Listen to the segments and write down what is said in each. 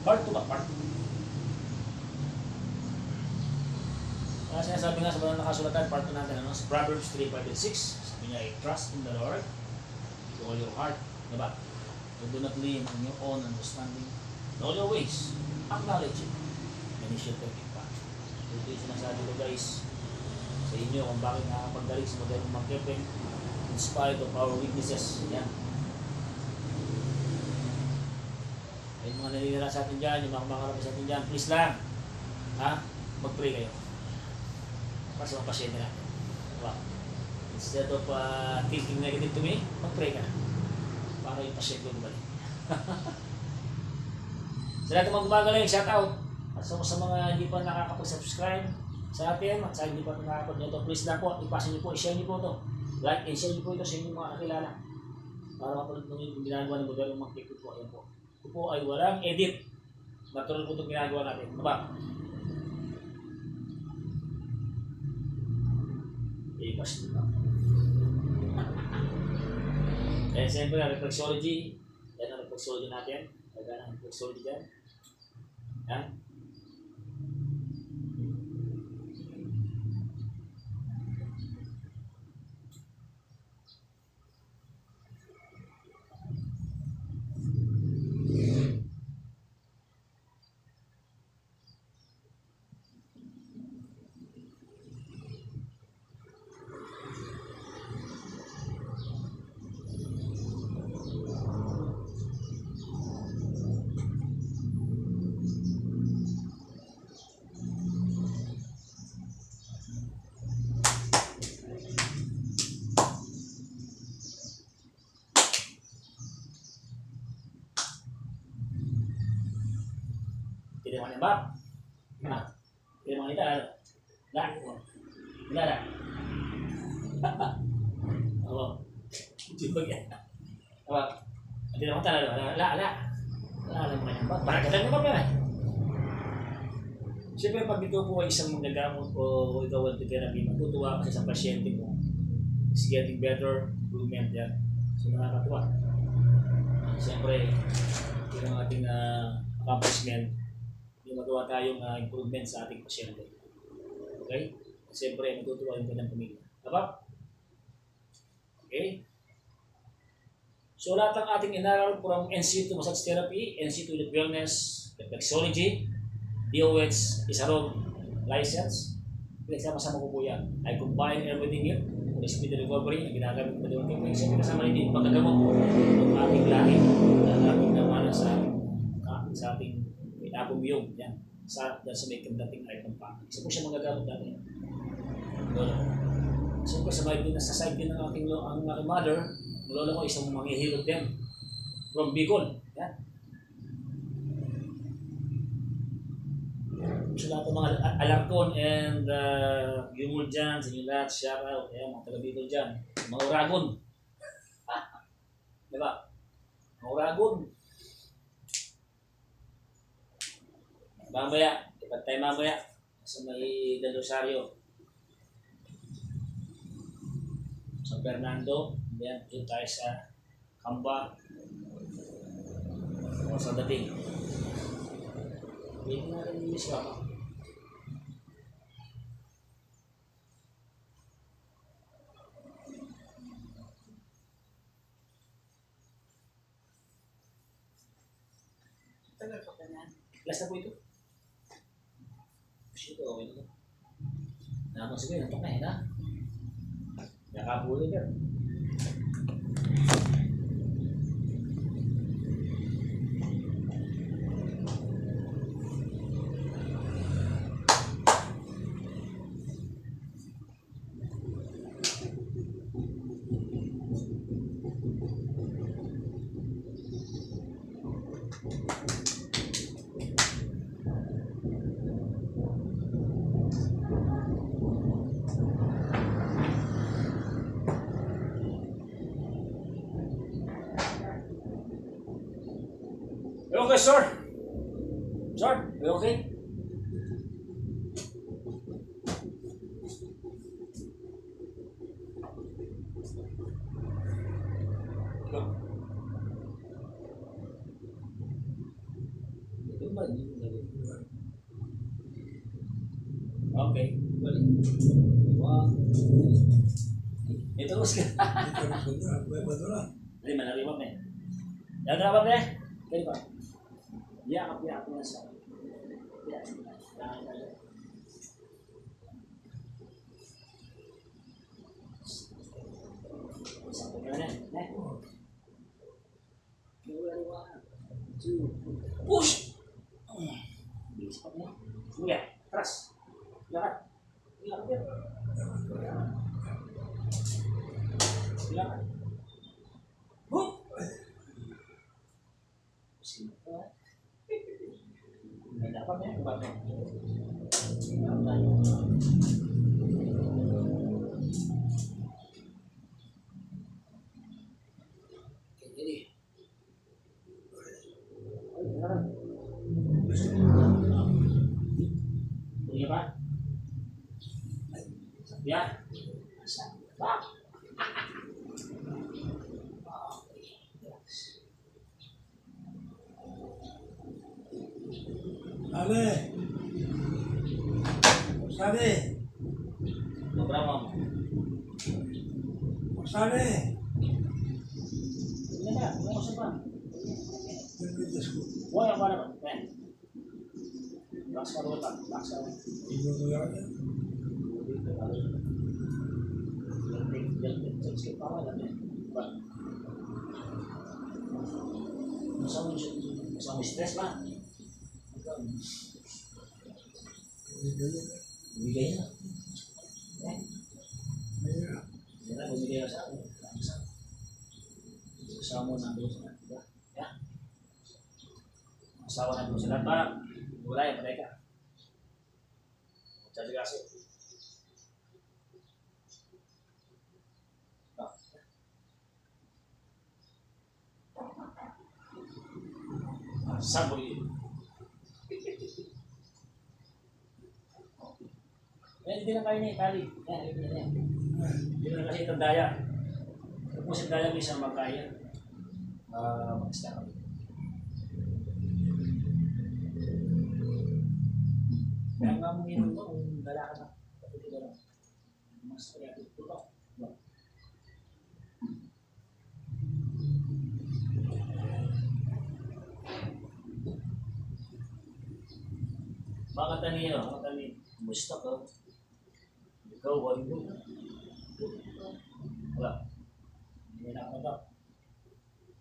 Part 2 ba? Part 2. Kaya sinasabi nga sa mga nakasulatan, part 2 natin, ano? Sa Proverbs 3, 5, and 6, sabi niya, trust in the Lord with all your heart. Diba? So do not lean on your own understanding. In all your ways, acknowledge it. And He shall take it back. So ito yung sinasabi ko guys, sa inyo kung bakit nakakapagdalig sa modernong magkepeng in spite of our weaknesses. Yan. Ay mga naninira sa atin dyan, yung mga kumakarapin sa atin dyan, please lang, ha? Mag-pray kayo. Para sa mga pasyente natin. Diba? Instead of thinking negative to me, mag-pray ka na. Para yung pasyente ko bumalik. Sa lahat ng mga gumagaling, shout out. At sa mga hindi pa nakakapag-subscribe sa atin, at sa hindi pa nakakapag nito, please lang po, ipasa niyo po, i-share niyo po ito. Like and share niyo po ito sa inyong mga kakilala. Para mapulot nyo yung ginagawa ng modernong mag-tiktok po. Ayan po. Ito po ay walang edit. Natural po itong ginagawa natin. Diba? I-pass nyo lang. Kaya siyempre, reflexology. Yan ang reflexology natin. Kaya ang reflexology dyan. Yan. Tidak mana bab? Nah, tidak mana dah? Dah, dah dah. Oh, cuba ya. Apa? Tidak mana dah? La, mana bab? Para kadang apa ba? Siyempre, pag ito po ay isang manggagamot o ikaw ang therapy, matutuwa ka sa pasyente mo. It's getting better, improvement yan. So, nakakatuwa. Siyempre, yun ang ating accomplishment. Yung magawa tayong improvement sa ating pasyente. Okay? Siyempre, matutuwa yung kanyang pamilya. Diba? Okay? So, lahat ng ating inaral from NC to Massage Therapy, NC to Wellness, Reflexology, DOH, Isarong, License, pinagsama-sama ko po yan. I combine everything here for the speed recovery na ginagamit ko doon. Kaya siyempre kasama din yung pagkagamot ng ating lahi na ating namanan sa ating apong yan sa may kandating ay pampa. Isa po siya magagamot natin. Siyempre sa side din ng aking mother, ang lola ko isang manghihilot din from Bicol. Yan. So lahat ng mga Alarcon and Gimul dyan, sa inyo lahat, shout out, mga taga Bicol dyan. Mga Uragon. Diba? Mga Uragon. Mamaya, ipat tayo mamaya sa may Del Rosario. San Fernando, yan, dito tayo sa Kamba o sa dating. Hindi natin yung miswa. Tagal pa na. Last na po ito. Ito, okay na ito. Naman sige, natok na yun ha. Nakabuli ka. Okay, sir. Sir, you okay? ba? Okay. Balik. Wow. Ito mas ka. Hindi, manariwag na eh. Yan na ba, pre? Kaya ba? Yakap na sa... Sampai ka na. Push! Bilis pa niya. Sige, atras. Lakad. Lakad. Lakad. Boom! Sino pa? May dapat niya. Bakit? Punya pak? Ya. Pak. Sale. Sale. Berapa? Sale. Ini pak, mau siapa? Benedesco. Wah, yang mana pak? Laksa dulu pak, laksa. Ibu tuh ya. Yang sedikit parah kan ya, pak. Masang stres pak. Bigay na. Yan ang bumigay sa akin. Kasama na doon sa akin. Ya. Asawa na doon sila pak. Wala ya mereka. Cari kasih. Sabu ini. Hindi na kayo na itali. Hindi na kasi itong daya. Kung si daya bisa makaya. Mag-start kami. Kaya nga mong inom mo, kung dala ka na. Kapit ka na. Mas kaya ito ba? Mga tani, musta ka? Ikaw, wala mo. Wala. Hindi na ka ba?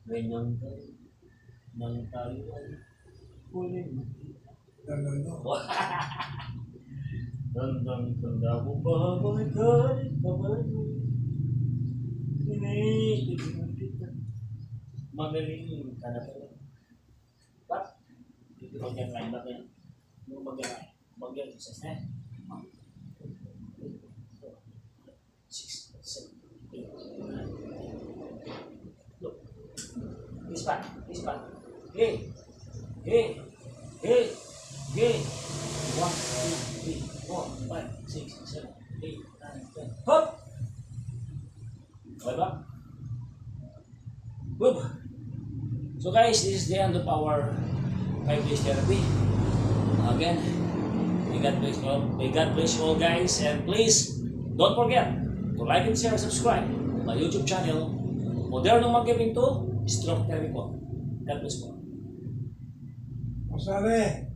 Ganyan tayo. Nang tayo ay kunin mo. Tanda mo ba kahit pabago? Kita. Magaling ka na pala. Ba't? Dito mag-line back yan. Yung mag-line isa eh. 6, 7, 8, 9. Look. This part. Hey. 1, 2, 3, 4, 5, 6, 7, 8, 9, 10. Hop! Okay ba? Boom! So guys, this is the end of our 5 days therapy. Again, may God bless you all guys, and please don't forget to like and share and subscribe to my YouTube channel, Modernong Magkiping to Stroke Therapy po. God bless po. Sale.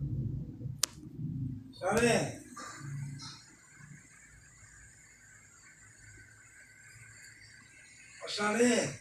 Sale.